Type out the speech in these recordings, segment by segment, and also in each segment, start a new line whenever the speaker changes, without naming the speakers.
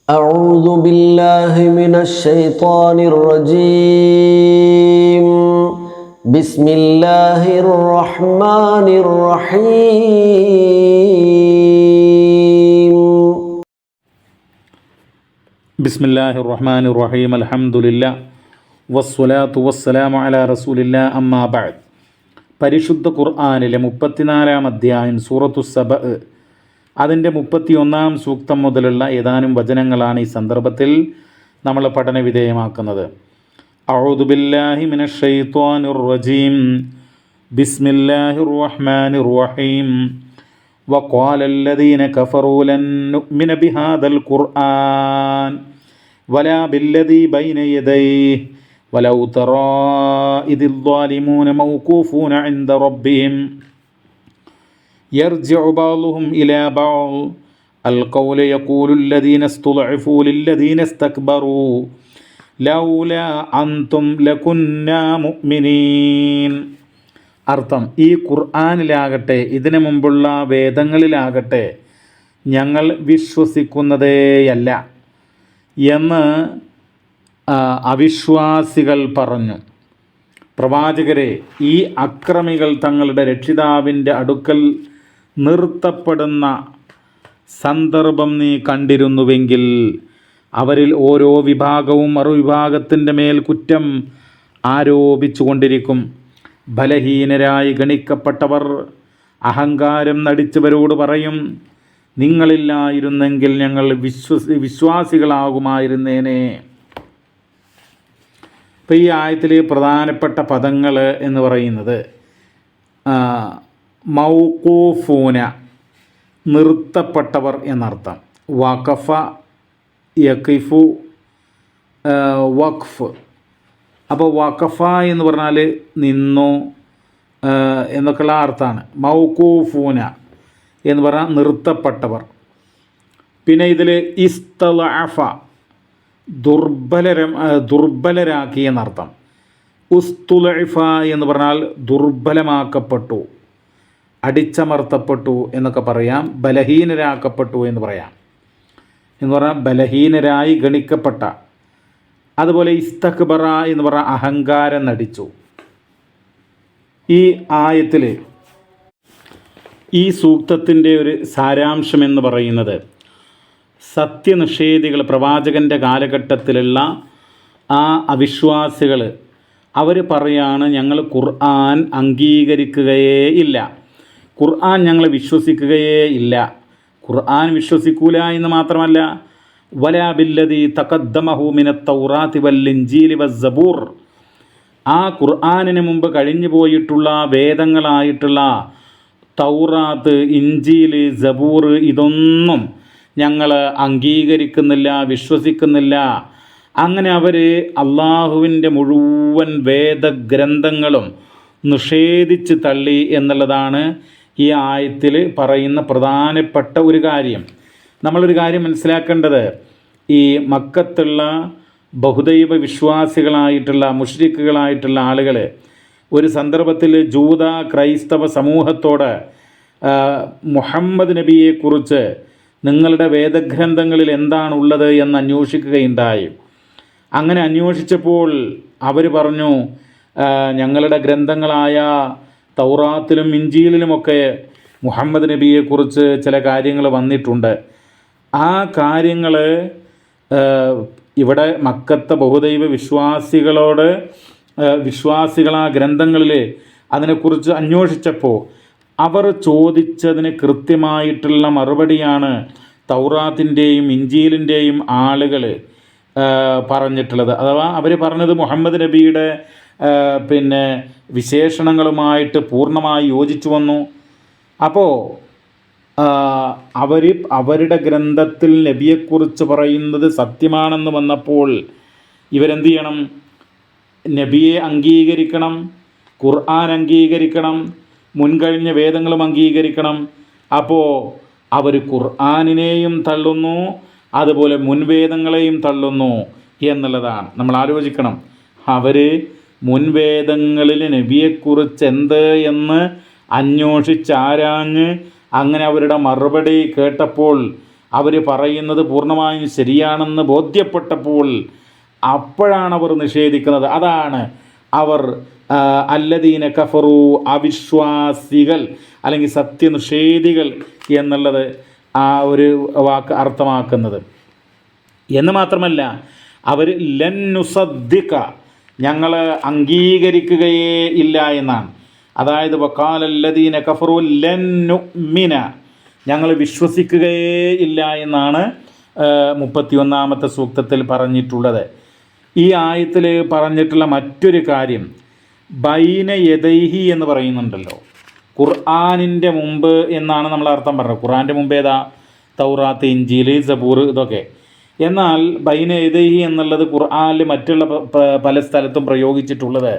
أعوذ بالله من الشيطان الرجيم بسم الله الرحمن الرحيم
بسم الله الرحمن الرحيم الحمد لله والصلاة والسلام على رسول الله أما بعد. പരിശുദ്ധ ഖുർആനിലെ 34-ാം അധ്യായം സൂറത്തു സബ, അതിൻ്റെ 31-ാം സൂക്തം മുതലുള്ള ഏതാനും വചനങ്ങളാണ് ഈ സന്ദർഭത്തിൽ നമ്മൾ പഠന വിധേയമാക്കുന്നത്. അഊദു ബില്ലാഹി മിനശ് ശൈത്വാനിർ റജീം ബിസ്മില്ലാഹിർ റഹ്മാനിർ റഹീം വഖാലല്ലദീന കഫറൂ ലൻ നുഅ്മിന ബിഹാദൽ ഖുർആൻ വലാ ബില്ലദീ ബൈന യദൈഹി വലൗ തറാ ഇദിൽ ളാലിമൂന മൗഖൂഫൂന ഇൻദ റബ്ബിഹിം يرجع بعضهم إلى بعض القول يقول الذين استضعفوا للذين استكبروا لولا أنتم لكنا مؤمنين. അർത്ഥം, ഈ ഖുർആനിലാകട്ടെ ഇതിനു മുമ്പുള്ള വേദങ്ങളിലാകട്ടെ ഞങ്ങൾ വിശ്വസിക്കുന്നതേയല്ല എന്ന് അവിശ്വാസികൾ പറഞ്ഞു. പ്രവാചകരെ, ഈ അക്രമികൾ തങ്ങളുടെ രക്ഷിതാവിൻ്റെ അടുക്കൽ നിർത്തപ്പെടുന്ന സന്ദർഭം നീ കണ്ടിരുന്നുവെങ്കിൽ അവരിൽ ഓരോ വിഭാഗവും മറുവിഭാഗത്തിൻ്റെ മേൽ കുറ്റം ആരോപിച്ചു കൊണ്ടിരിക്കും. ബലഹീനരായി ഗണിക്കപ്പെട്ടവർ അഹങ്കാരം നടിച്ചവരോട് പറയും, നിങ്ങളില്ലായിരുന്നെങ്കിൽ ഞങ്ങൾ വിശ്വാസികളാകുമായിരുന്നേനെ. ഇപ്പോൾ ഈ ആയത്തിൽ പ്രധാനപ്പെട്ട പദങ്ങൾ എന്ന് പറയുന്നത് മൗഖൂഫൂന, നിർത്തപ്പെട്ടവർ എന്നർത്ഥം. വഖഫ, യഖിഫു, വഖഫ്. അപ്പോൾ വഖഫ എന്ന് പറഞ്ഞാൽ നിന്നു എന്നൊക്കെയുള്ള അർത്ഥമാണ്. മൗഖൂഫൂന എന്ന് പറഞ്ഞാൽ നിർത്തപ്പെട്ടവർ. പിന്നെ ഇതിൽ ഇസ്തളഅഫ, ദുർബലരാക്കി എന്നർത്ഥം. ഉസ്തുലഇഫ എന്ന് പറഞ്ഞാൽ ദുർബലമാക്കപ്പെട്ടു, അടിച്ചമർത്തപ്പെട്ടു എന്നൊക്കെ പറയാം. ബലഹീനരാക്കപ്പെട്ടു എന്ന് പറയാം. എന്ന് പറഞ്ഞാൽ ബലഹീനരായി ഗണിക്കപ്പെട്ട. അതുപോലെ ഇസ്തക്ബറ എന്ന് പറഞ്ഞാൽ അഹങ്കാരം നടിച്ചു. ഈ ആയത്തിൽ ഈ സൂക്തത്തിൻ്റെ ഒരു സാരാംശം എന്ന് പറയുന്നത്, സത്യനിഷേധികൾ, പ്രവാചകൻ്റെ കാലഘട്ടത്തിലുള്ള ആ അവിശ്വാസികൾ, അവർ പറയാണ് ഞങ്ങൾ ഖുർആൻ അംഗീകരിക്കുകയേ ഇല്ല, ഖുർആൻ ഞങ്ങൾ വിശ്വസിക്കുകയേ ഇല്ല. ഖുർആൻ വിശ്വസിക്കൂല എന്ന് മാത്രമല്ല, വലാ ബില്ലദീ തഖദ്ദമഹു മിനത്ത് തൗറാത്തി വൽ ഇൻജീലി വസ്സബൂർ, ആ ഖുർആനിന് മുമ്പ് കഴിഞ്ഞു പോയിട്ടുള്ള വേദങ്ങളായിട്ടുള്ള തൗറാത്ത്, ഇൻജീൽ, സബൂർ, ഇതൊന്നും ഞങ്ങൾ അംഗീകരിക്കുന്നില്ല, വിശ്വസിക്കുന്നില്ല. അങ്ങനെ അവർ അള്ളാഹുവിൻ്റെ മുഴുവൻ വേദഗ്രന്ഥങ്ങളും നിഷേധിച്ച് തള്ളി എന്നുള്ളതാണ് ഈ ആയത്തിൽ പറയുന്ന പ്രധാനപ്പെട്ട ഒരു കാര്യം. നമ്മളൊരു കാര്യം മനസ്സിലാക്കേണ്ടത്, ഈ മക്കത്തുള്ള ബഹുദൈവ വിശ്വാസികളായിട്ടുള്ള മുശ്രിക്കുകളായിട്ടുള്ള ആളുകൾ ഒരു സന്ദർഭത്തിൽ ജൂത ക്രൈസ്തവ സമൂഹത്തോട് മുഹമ്മദ് നബിയെക്കുറിച്ച് നിങ്ങളുടെ വേദഗ്രന്ഥങ്ങളിൽ എന്താണുള്ളത് എന്ന് അന്വേഷിക്കുകയുണ്ടായി. അങ്ങനെ അന്വേഷിച്ചപ്പോൾ അവർ പറഞ്ഞു, ഞങ്ങളുടെ ഗ്രന്ഥങ്ങളായ തൗറാത്തിലും ഇൻജീലിലുമൊക്കെ മുഹമ്മദ് നബിയെക്കുറിച്ച് ചില കാര്യങ്ങൾ വന്നിട്ടുണ്ട്. ആ കാര്യങ്ങൾ ഇവിടെ മക്കത്തെ ബഹുദൈവ വിശ്വാസികളാ ഗ്രന്ഥങ്ങളിൽ അതിനെക്കുറിച്ച് അന്വേഷിച്ചപ്പോൾ അവർ ചോദിച്ചതിന് കൃത്യമായിട്ടുള്ള മറുപടിയാണ് തൗറാത്തിൻ്റെയും ഇൻജീലിൻ്റെയും ആളുകൾ പറഞ്ഞിട്ടുള്ളത്. അഥവാ അവർ പറഞ്ഞത് മുഹമ്മദ് നബിയുടെ വിശേഷണങ്ങളുമായിട്ട് പൂർണ്ണമായി യോജിച്ചു വന്നു. അപ്പോൾ അവരുടെ ഗ്രന്ഥത്തിൽ നബിയെക്കുറിച്ച് പറയുന്നത് സത്യമാണെന്ന് വന്നപ്പോൾ ഇവരെന്ത് ചെയ്യണം? നബിയെ അംഗീകരിക്കണം, ഖുർആൻ അംഗീകരിക്കണം, മുൻകഴിഞ്ഞ വേദങ്ങളും അംഗീകരിക്കണം. അപ്പോൾ അവർ ഖുർആനിനെയും തള്ളുന്നു, അതുപോലെ മുൻവേദങ്ങളെയും തള്ളുന്നു എന്നുള്ളതാണ്. നമ്മൾ ആലോചിക്കണം, അവർ മുൻവേദങ്ങളിൽ നബിയെക്കുറിച്ച് എന്ത് എന്ന് അന്വേഷിച്ചാരാഞ്ഞ് അങ്ങനെ അവരുടെ മറുപടി കേട്ടപ്പോൾ അവർ പറയുന്നത് പൂർണ്ണമായും ശരിയാണെന്ന് ബോധ്യപ്പെട്ടപ്പോൾ അപ്പോഴാണ് അവർ നിഷേധിക്കുന്നത്. അതാണ് അവർ അല്ലദീന കഫറു, അവിശ്വാസികൾ അല്ലെങ്കിൽ സത്യനിഷേധികൾ എന്നുള്ളത് ആ ഒരു വാക്ക് അർത്ഥമാക്കുന്നത്. എന്ന് മാത്രമല്ല, അവർ ലൻ നുസദ്ദിഖ, ഞങ്ങൾ അംഗീകരിക്കുകയേ ഇല്ല എന്നാണ്. അതായത് വഖാലല്ലദീന കഫറു ലൻ നുഅ്മിന, ഞങ്ങൾ വിശ്വസിക്കുകയേ ഇല്ല എന്നാണ് 31-ാമത്തെ സൂക്തത്തിൽ പറഞ്ഞിട്ടുള്ളത്. ഈ ആയത്തിൽ പറഞ്ഞിട്ടുള്ള മറ്റൊരു കാര്യം, ബൈന യദൈഹി എന്ന് പറയുന്നുണ്ടല്ലോ, ഖുർആനിൻ്റെ മുമ്പ് എന്നാണ് നമ്മൾ അർത്ഥം പറഞ്ഞത്. ഖുർആൻ്റെ മുമ്പ് ഏതാ? തൗറാത്ത്, ഇഞ്ചീൽ, സബൂർ, ഇതൊക്കെ. എന്നാൽ ബൈന യദൈഹി എന്നുള്ളത് ഖുർആനിൽ മറ്റുള്ള പല സ്ഥലത്തും പ്രയോഗിച്ചിട്ടുള്ളത്,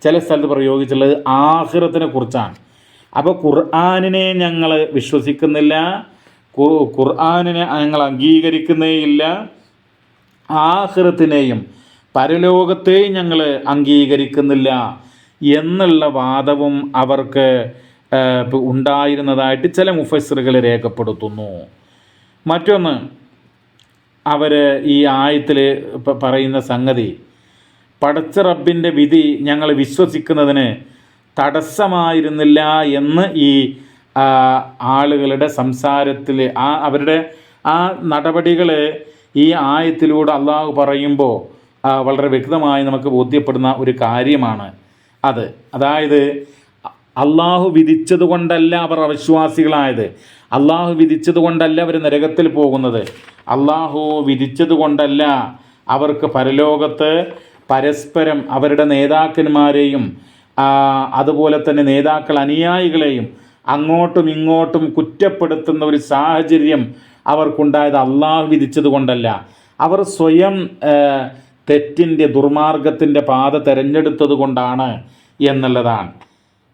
ചില സ്ഥലത്ത് പ്രയോഗിച്ചിട്ടുള്ളത് ആഖിറത്തിനെ കുറിച്ചാണ്. അപ്പോൾ ഖുർആനിനെ ഞങ്ങൾ വിശ്വസിക്കുന്നില്ല, ഖുർആനിനെ ഞങ്ങൾ അംഗീകരിക്കുന്നേയില്ല, ആഖിറത്തിനെയും പരലോകത്തെയും ഞങ്ങൾ അംഗീകരിക്കുന്നില്ല എന്നുള്ള വാദവും അവർക്ക് ഉണ്ടായിരുന്നതായിട്ട് ചില മുഫസ്സിറുകൾ രേഖപ്പെടുത്തുന്നു. മറ്റൊന്ന്, അവർ ഈ ആയത്തിൽ പറയുന്ന സംഗതി, പടച്ച റബ്ബിൻ്റെ വിധി ഞങ്ങൾ വിശ്വസിക്കുന്നതിന് തടസ്സമായിരുന്നില്ല എന്ന് ഈ ആളുകളുടെ സംസാരത്തിൽ അവരുടെ ആ നടപടികൾ ഈ ആയത്തിലൂടെ അള്ളാഹു പറയുമ്പോൾ വളരെ വ്യക്തമായി നമുക്ക് ബോധ്യപ്പെടുന്ന ഒരു കാര്യമാണ് അത്. അതായത് അള്ളാഹു വിധിച്ചത് കൊണ്ടല്ല അവർ അവിശ്വാസികളായത്, അള്ളാഹു വിധിച്ചത് കൊണ്ടല്ല അവർ നരകത്തിൽ പോകുന്നത്, അള്ളാഹു വിധിച്ചത് കൊണ്ടല്ല അവർക്ക് പരലോകത്ത് പരസ്പരം അവരുടെ നേതാക്കന്മാരെയും അതുപോലെ തന്നെ നേതാക്കൾ അനുയായികളെയും അങ്ങോട്ടും ഇങ്ങോട്ടും കുറ്റപ്പെടുത്തുന്ന ഒരു സാഹചര്യം അവർക്കുണ്ടായത് അള്ളാഹു വിധിച്ചത് കൊണ്ടല്ല, അവർ സ്വയം തെറ്റിൻ്റെ ദുർമാർഗത്തിൻ്റെ പാത തിരഞ്ഞെടുത്തത് കൊണ്ടാണ് എന്നുള്ളതാണ്.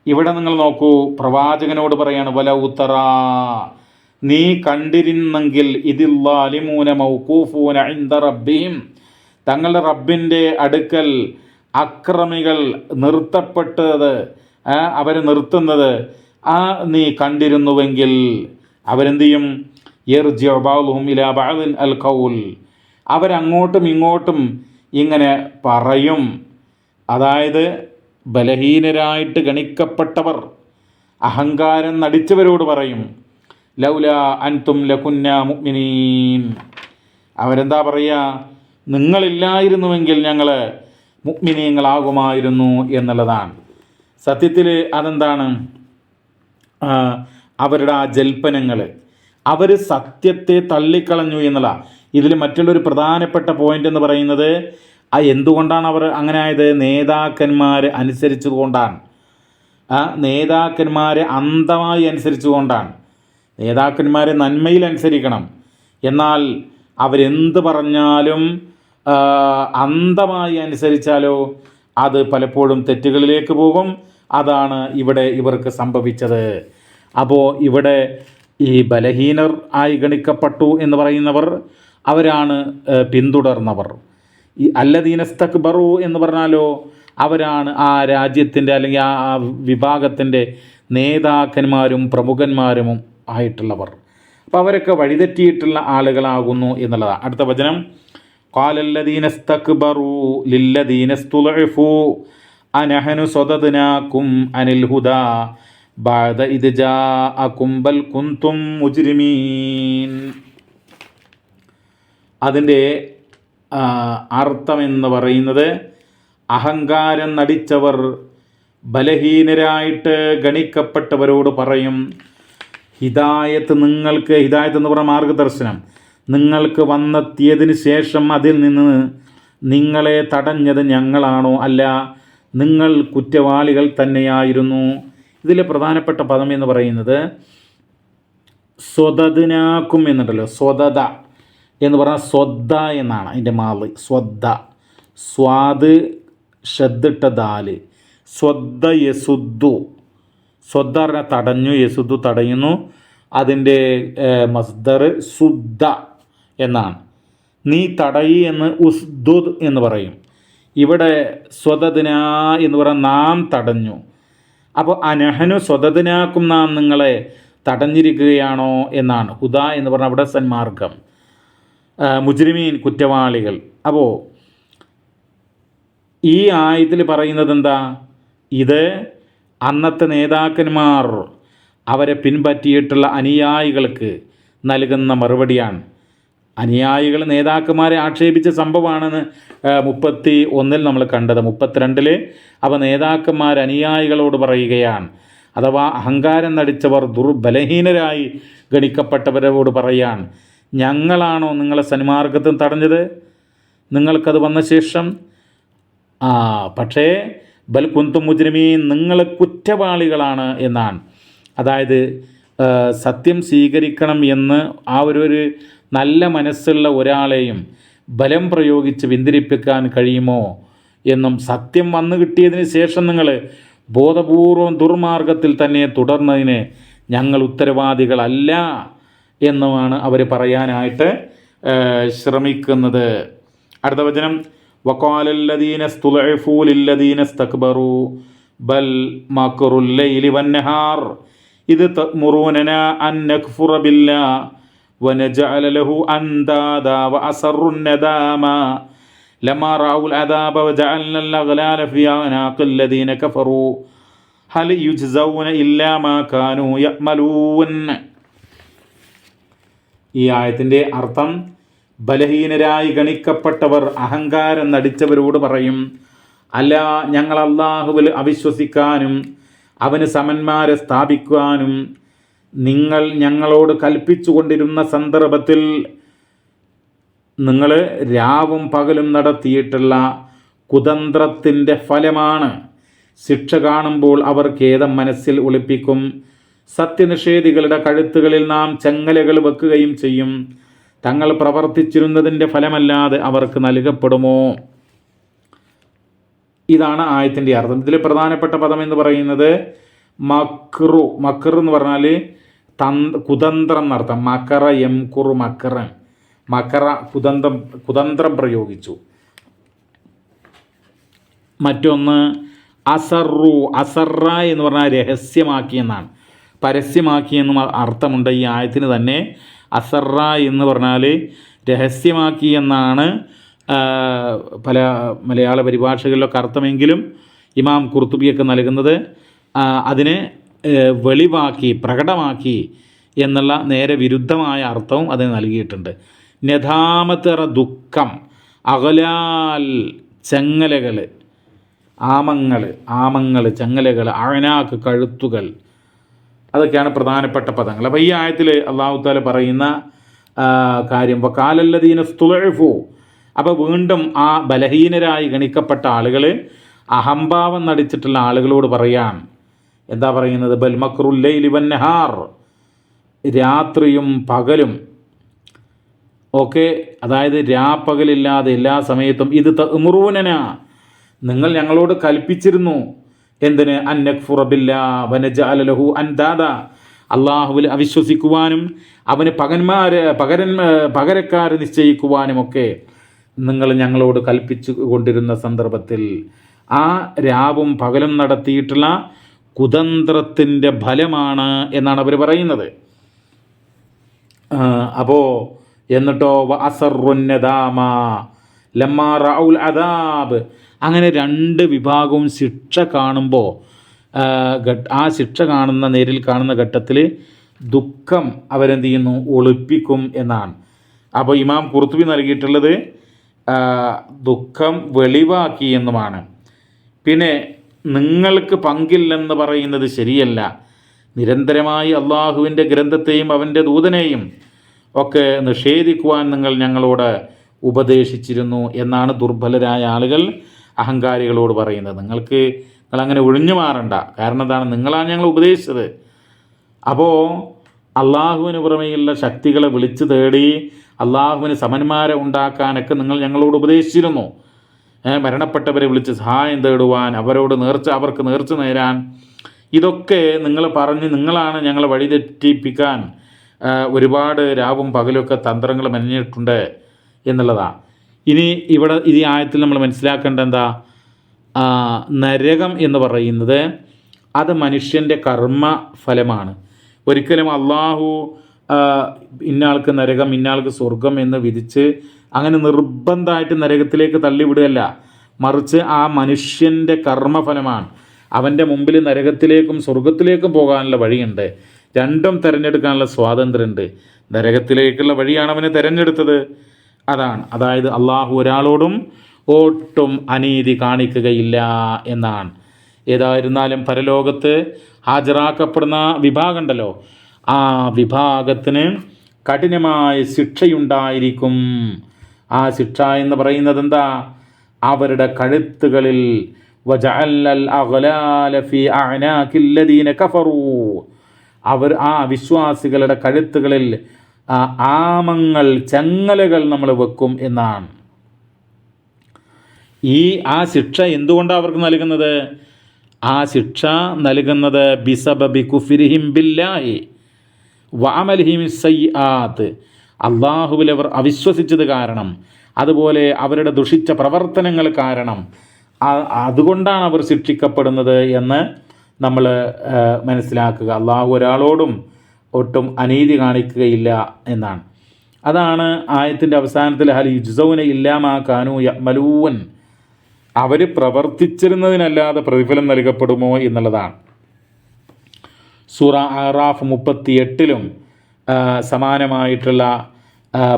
ഇവിടെ നിങ്ങൾ നോക്കൂ, പ്രവാചകനോട് പറയാണ്, വലൗതറ, നീ കണ്ടിരുന്നെങ്കിൽ ഇതില്ലാലിമൂന മൗഖൂഫൂന ഇൻദ റബ്ബിഹിം, തങ്ങളുടെ റബ്ബിൻ്റെ അടുക്കൽ അക്രമികൾ നിർത്തപ്പെട്ടത്, അവരെ നിർത്തുന്നത് നീ കണ്ടിരുന്നുവെങ്കിൽ അവരെന്ത് ചെയ്യും? യർജിഉ ബഅ്ദുഹും ഇലാ ബഅ്ദിൻ അൽ ഖൗൽ, അവരങ്ങോട്ടും ഇങ്ങോട്ടും ഇങ്ങനെ പറയും. അതായത് ബലഹീനരായിട്ട് ഗണിക്കപ്പെട്ടവർ അഹങ്കാരം നടിച്ചവരോട് പറയും, ലൗലാ അൻതും ലകുന്നാ മുഅ്മിനീൻ, അവരെന്താ പറയുക? നിങ്ങളില്ലായിരുന്നുവെങ്കിൽ ഞങ്ങൾ മുഅ്മിനീങ്ങളാകുമായിരുന്നു എന്നുള്ളതാണ്. സത്യത്തിൽ അതെന്താണ്? അവരുടെ ആ ജൽപ്പനങ്ങൾ, അവർ സത്യത്തെ തള്ളിക്കളഞ്ഞു എന്നുള്ള. ഇതിൽ മറ്റുള്ളൊരു പ്രധാനപ്പെട്ട പോയിൻ്റ് എന്ന് പറയുന്നത്, എന്തുകൊണ്ടാണ് അവർ അങ്ങനെ ആയത്? നേതാക്കന്മാർ അനുസരിച്ചതുകൊണ്ടാണ്. നേതാക്കന്മാരെ അന്ധമായി അനുസരിച്ചുകൊണ്ടാണ്. നേതാക്കന്മാരെ നന്മയിൽ അനുസരിക്കണം, എന്നാൽ അവരെന്ത് പറഞ്ഞാലും അന്ധമായി അനുസരിച്ചാലോ അത് പലപ്പോഴും തെറ്റുകളിലേക്ക് പോകും. അതാണ് ഇവിടെ ഇവർക്ക് സംഭവിച്ചത്. അപ്പോൾ ഇവിടെ ഈ ബലഹീനർ ആയി ഗണിക്കപ്പെട്ടു എന്ന് പറയുന്നവർ അവരാണ് പിന്തുടർന്നവർ. ഈ അല്ലദീനസ്തക്ബറു എന്ന് പറഞ്ഞാലോ അവരാണ് ആ രാജ്യത്തിൻ്റെ അല്ലെങ്കിൽ ആ വിഭാഗത്തിൻ്റെ നേതാക്കന്മാരും പ്രമുഖന്മാരും ആയിട്ടുള്ളവർ. അപ്പോൾ അവരൊക്കെ വഴിതെറ്റിയിട്ടുള്ള ആളുകളാകുന്നു എന്നുള്ളതാണ്. അടുത്ത വചനം, ഖാലല്ലദീനസ്തക്ബറു ലില്ലദീനസ്തുളഇഫു അനഹനു സ്വദദ്നാകും അനിൽ ഹുദാ ബഅദ ഇദ് ജാഅകും ബൽ കുൻതും മുജ്രിമീൻ. അതിൻ്റെ അർത്ഥമെന്ന് പറയുന്നത്, അഹങ്കാരം നടിച്ചവർ ബലഹീനരായിട്ട് ഗണിക്കപ്പെട്ടവരോട് പറയും, ഹിദായത്ത് നിങ്ങൾക്ക്, ഹിദായത്ത് എന്ന് പറഞ്ഞ മാർഗദർശനം നിങ്ങൾക്ക് വന്നെത്തിയതിന് ശേഷം അതിൽ നിന്ന് നിങ്ങളെ തടഞ്ഞത് ഞങ്ങളാണോ? അല്ല, നിങ്ങൾ കുറ്റവാളികൾ തന്നെയായിരുന്നു. ഇതിലെ പ്രധാനപ്പെട്ട പദം എന്ന് പറയുന്നത് സ്വദദ്നാക്കും എന്നുണ്ടല്ലോ. സ്വദത എന്ന് പറഞ്ഞാൽ സ്വദ്ദ എന്നാണ് അതിൻ്റെ മാള്. സ്വദ്ദ, സ്വാദ് ഷദ്ദിട്ട ദാല്, സ്വദ്ദ യസുദ്ദു. സ്വദ്ദ പറഞ്ഞാൽ തടഞ്ഞു, യസുദ്ദു തടയുന്നു. അതിൻ്റെ മസ്ദർ സുദ്ദ എന്നാണ്. നീ തടയി എന്ന് ഉസ്ദുദ് എന്ന് പറയും. ഇവിടെ സ്വദദ്ന എന്ന് പറഞ്ഞാൽ നാം തടഞ്ഞു. അപ്പോൾ അനഹനു സ്വദദ്നാക്കും, നാം നിങ്ങളെ തടഞ്ഞിരിക്കുകയാണോ എന്നാണ്. ഹുദ എന്ന് പറഞ്ഞാൽ അവിടെ സന്മാർഗം, മുജ്രിമീൻ കുറ്റവാളികൾ. അപ്പോൾ ഈ ആയത്തിൽ പറയുന്നത് എന്താ? ഇത് അന്നത്തെ നേതാക്കന്മാർ അവരെ പിൻപറ്റിയിട്ടുള്ള അനുയായികൾക്ക് നൽകുന്ന മറുപടിയാണ്. അനുയായികൾ നേതാക്കന്മാരെ ആക്ഷേപിച്ച സംഭവമാണെന്ന് 31 നമ്മൾ കണ്ടത്. 32 അവ നേതാക്കന്മാർ അനുയായികളോട് പറയുകയാണ്. അഥവാ അഹങ്കാരം നടിച്ചവർ ദുർബലഹീനരായി ഗണിക്കപ്പെട്ടവരോട് പറയാൻ, ഞങ്ങളാണോ നിങ്ങളെ സന്മാർഗത്തിൽ തടഞ്ഞത്? നിങ്ങൾക്കത് വന്ന ശേഷം പക്ഷേ ബൽ കുന്തും മുജ്രിമീൻ, നിങ്ങൾ കുറ്റവാളികളാണ് എന്നാണ്. അതായത് സത്യം സ്വീകരിക്കണം എന്ന് ആ ഒരു നല്ല മനസ്സുള്ള ഒരാളെയും ബലം പ്രയോഗിച്ച് പിന്തിരിപ്പിക്കാൻ കഴിയുമോ എന്നും, സത്യം വന്നു കിട്ടിയതിന് ശേഷം നിങ്ങൾ ബോധപൂർവം ദുർമാർഗത്തിൽ തന്നെ തുടർന്നതിന് ഞങ്ങൾ ഉത്തരവാദികളല്ല എന്നുമാണ് അവർ പറയാനായിട്ട് ശ്രമിക്കുന്നത്. അടുത്ത വചനം, വഖാലല്ലദീന സ്തുളഇഫൂ ലില്ലദീന ഇസ്തക്ബറൂ ബൽ മക്റുൽ ലൈലി വന്നഹാർ ഇദ് തഅ്മുറൂനനാ അൻ നക്ഫുറ ബില്ലാഹി വനജഅല ലഹു അൻദാദാ വഅസറുൻ നദാമ ലമാ റഅഉൽ അദാബ വജഅൽനൽ അഗ്ലാല ഫീ അനാഖിൽ ലദീന കഫറൂ ഹൽ യുജ്സൗന ഇല്ലാ മാ കാനൂ യഅമലൂൻ. ഈ ആയത്തിൻ്റെ അർത്ഥം, ബലഹീനരായി ഗണിക്കപ്പെട്ടവർ അഹങ്കാരം നടിച്ചവരോട് പറയും, അല്ല, ഞങ്ങൾ അല്ലാഹുവിൽ അവിശ്വസിക്കാനും അവന് സമന്മാരെ സ്ഥാപിക്കുവാനും നിങ്ങൾ ഞങ്ങളോട് കൽപ്പിച്ചു കൊണ്ടിരുന്ന സന്ദർഭത്തിൽ നിങ്ങൾ രാവും പകലും നടത്തിയിട്ടുള്ള കുതന്ത്രത്തിൻ്റെ ഫലമാണ്. ശിക്ഷ കാണുമ്പോൾ അവർ ഖേദം മനസ്സിൽ ഒളിപ്പിക്കും. സത്യനിഷേധികളുടെ കഴുത്തുകളിൽ നാം ചങ്ങലകൾ വെക്കുകയും ചെയ്യും. തങ്ങൾ പ്രവർത്തിച്ചിരുന്നതിൻ്റെ ഫലമല്ലാതെ അവർക്ക് നൽകപ്പെടുമോ? ഇതാണ് ആയത്തിൻ്റെ അർത്ഥം. ഇതിൽ പ്രധാനപ്പെട്ട പദം എന്ന് പറയുന്നത് മക്റു. മക്ർ എന്ന് പറഞ്ഞാൽ കുതന്ത്രം എന്നർത്ഥം. മക്കറ യംകുറു മക്കറൻ, മക്കറ കുതന്ത്രം പ്രയോഗിച്ചു. മറ്റൊന്ന് അസറു. അസറ എന്ന് പറഞ്ഞാൽ രഹസ്യമാക്കി എന്നാണ്, പരസ്യമാക്കി എന്നും അർത്ഥമുണ്ട് ഈ ആയത്തിന് തന്നെ. അസറ എന്ന് പറഞ്ഞാൽ രഹസ്യമാക്കി എന്നാണ് പല മലയാള പരിഭാഷകളിലൊക്കെ അർത്ഥമെങ്കിലും ഇമാം ഖുർത്തുബിയൊക്കെ നൽകുന്നത് അതിനെ വെളിവാക്കി, പ്രകടമാക്കി എന്നുള്ള നേരെ വിരുദ്ധമായ അർത്ഥവും അതിന് നൽകിയിട്ടുണ്ട്. നദാമത്തറ ദുഃഖം, അകലാൽ ചങ്ങലകൾ, ആമങ്ങൾ ചങ്ങലകൾ, അഴനാക്ക് കഴുത്തുകൾ, അതൊക്കെയാണ് പ്രധാനപ്പെട്ട പദങ്ങൾ. അപ്പോൾ ഈ ആയത്തിൽ അല്ലാഹു തആല പറയുന്ന കാര്യം വഖാലല്ലദീന സ്തുളഇഫൂ, അപ്പോൾ വീണ്ടും ആ ബലഹീനരായി ഗണിക്കപ്പെട്ട ആളുകൾ, അഹംഭാവം നടിച്ചിട്ടുള്ള ആളുകളോട് പറയാൻ എന്താ പറയുന്നത്? ബൽ മക്റുൽ ലൈലി വന്നഹാർ, രാത്രിയും പകലും ഒക്കെ, അതായത് രാപ്പകലില്ലാതെ എല്ലാ സമയത്തും. ഇത് തഅ്മുറൂനന, നിങ്ങൾ ഞങ്ങളോട് കൽപ്പിച്ചിരുന്നു എന്തിന്? അൻ നക്ഫുറ ബില്ലാഹി വനജഅല ലഹു അൻദാദ, അള്ളാഹുവിൽ അവിശ്വസിക്കുവാനും അവന് പകരക്കാരെ നിശ്ചയിക്കുവാനുമൊക്കെ നിങ്ങൾ ഞങ്ങളോട് കൽപ്പിച്ചു കൊണ്ടിരുന്ന സന്ദർഭത്തിൽ ആ രാവും പകലും നടത്തിയിട്ടുള്ള കുതന്ത്രത്തിൻ്റെ ഫലമാണ് എന്നാണ് അവർ പറയുന്നത്. അപ്പോൾ എന്നിട്ടോ വഅസറുന്നദാമ ലമ്മാ റഅഉൽ അദാബ്, അങ്ങനെ രണ്ട് വിഭാഗവും ശിക്ഷ കാണുമ്പോൾ ആ ശിക്ഷ കാണുന്ന നേരിൽ കാണുന്ന ഘട്ടത്തിൽ ദുഃഖം അവരെന്ത് ചെയ്യുന്നു? ഒളിപ്പിക്കും എന്നാണ്. അപ്പോൾ ഇമാം ഖുർത്തുബി നൽകിയിട്ടുള്ളത് ദുഃഖം വെളിവാക്കി എന്നുമാണ്. പിന്നെ നിങ്ങൾക്ക് പങ്കില്ലെന്ന് പറയുന്നത് ശരിയല്ല. നിരന്തരമായി അള്ളാഹുവിൻ്റെ ഗ്രന്ഥത്തെയും അവൻ്റെ ദൂതനെയും ഒക്കെ നിഷേധിക്കുവാൻ നിങ്ങൾ ഞങ്ങളോട് ഉപദേശിച്ചിരുന്നു എന്നാണ് ദുർബലരായ ആളുകൾ അഹങ്കാരികളോട് പറയുന്നത്. നിങ്ങളങ്ങനെ ഒഴിഞ്ഞു മാറണ്ട, കാരണം എന്താണ്? നിങ്ങളാണ് ഞങ്ങൾ ഉപദേശിച്ചത്. അപ്പോൾ അള്ളാഹുവിന് പുറമെയുള്ള ശക്തികളെ വിളിച്ചു തേടി അള്ളാഹുവിന് സമന്മാരെ ഉണ്ടാക്കാനൊക്കെ നിങ്ങൾ ഞങ്ങളോട് ഉപദേശിച്ചിരുന്നു. മരണപ്പെട്ടവരെ വിളിച്ച് സഹായം തേടുവാൻ, അവർക്ക് നേർച്ച നേരാൻ, ഇതൊക്കെ നിങ്ങൾ പറഞ്ഞ് നിങ്ങളാണ് ഞങ്ങളെ വഴിതെറ്റിപ്പിക്കാൻ ഒരുപാട് രാവും പകലൊക്കെ തന്ത്രങ്ങൾ മെനഞ്ഞിട്ടുണ്ട് എന്നുള്ളതാണ്. ഇനി ഇവിടെ ഈ ആയത്തിൽ നമ്മൾ മനസ്സിലാക്കേണ്ട എന്താ? നരകം എന്ന് പറയുന്നത് അത് മനുഷ്യൻ്റെ കർമ്മ ഫലമാണ്. ഒരിക്കലും അള്ളാഹു ഇന്നയാൾക്ക് നരകം ഇന്നയാൾക്ക് സ്വർഗം എന്ന് വിധിച്ച് അങ്ങനെ നിർബന്ധമായിട്ട് നരകത്തിലേക്ക് തള്ളിവിടുകയല്ല. മറിച്ച് ആ മനുഷ്യൻ്റെ കർമ്മഫലമാണ്. അവൻ്റെ മുമ്പിൽ നരകത്തിലേക്കും സ്വർഗത്തിലേക്കും പോകാനുള്ള വഴിയുണ്ട്. രണ്ടും തിരഞ്ഞെടുക്കാനുള്ള സ്വാതന്ത്ര്യമുണ്ട്. നരകത്തിലേക്കുള്ള വഴിയാണ് അവന് തിരഞ്ഞെടുത്തത്. അതായത് അള്ളാഹു ഒരാളോടും ഒട്ടും അനീതി കാണിക്കുകയില്ല എന്നാണ്. ഏതായിരുന്നാലും പരലോകത്ത് ഹാജരാക്കപ്പെടുന്ന വിഭാഗമുണ്ടല്ലോ, ആ വിഭാഗത്തിന് കഠിനമായ ശിക്ഷയുണ്ടായിരിക്കും. ആ ശിക്ഷ എന്ന് പറയുന്നത് എന്താ? അവരുടെ കഴുത്തുകളിൽ ആ വിശ്വാസികളുടെ കഴുത്തുകളിൽ ആമങ്ങൾ, ചങ്ങലകൾ നമ്മൾ വെക്കും എന്നാണ്. ആ ശിക്ഷ എന്തുകൊണ്ടാണ് അവർക്ക് നൽകുന്നത്? ആ ശിക്ഷ നൽകുന്നത് ബിസബബി കുഫ്രിഹിം ബില്ലാഹി വഅമലിഹിം സയ്യാത്ത്, അള്ളാഹുവിൽ അവർ അവിശ്വസിച്ചത് കാരണം, അതുപോലെ അവരുടെ ദുഷിച്ച പ്രവർത്തനങ്ങൾ കാരണം, അതുകൊണ്ടാണ് അവർ ശിക്ഷിക്കപ്പെടുന്നത് എന്ന് നമ്മൾ മനസ്സിലാക്കുക. അള്ളാഹു ഒരാളോടും ഒട്ടും അനീതി കാണിക്കുകയില്ല എന്നാണ്. അതാണ് ആയത്തിൻ്റെ അവസാനത്തിൽ ഹൽ യുജ്സൗന ഇല്ലാ മാ കാനൂ യഅ്മലൂൻ, അവർ പ്രവർത്തിച്ചിരുന്നതിനല്ലാതെ പ്രതിഫലം നൽകപ്പെടുമോ എന്നുള്ളതാണ്. സൂറ അറാഫ് 38 സമാനമായിട്ടുള്ള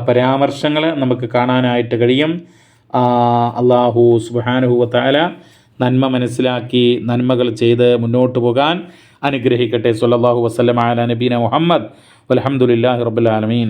പരാമർശങ്ങൾ നമുക്ക് കാണാനായിട്ട് കഴിയും. അള്ളാഹു സുബ്ഹാനഹു വ തആല നന്മ മനസ്സിലാക്കി നന്മകൾ ചെയ്ത് മുന്നോട്ട് പോകാൻ അനുഗ്രഹിക്കട്ടെ. സ്വല്ലല്ലാഹു വസല്ലമ അലാ നബീന മുഹമ്മദ് വൽഹംദുലില്ലാഹി റബ്ബിൽ ആലമീൻ.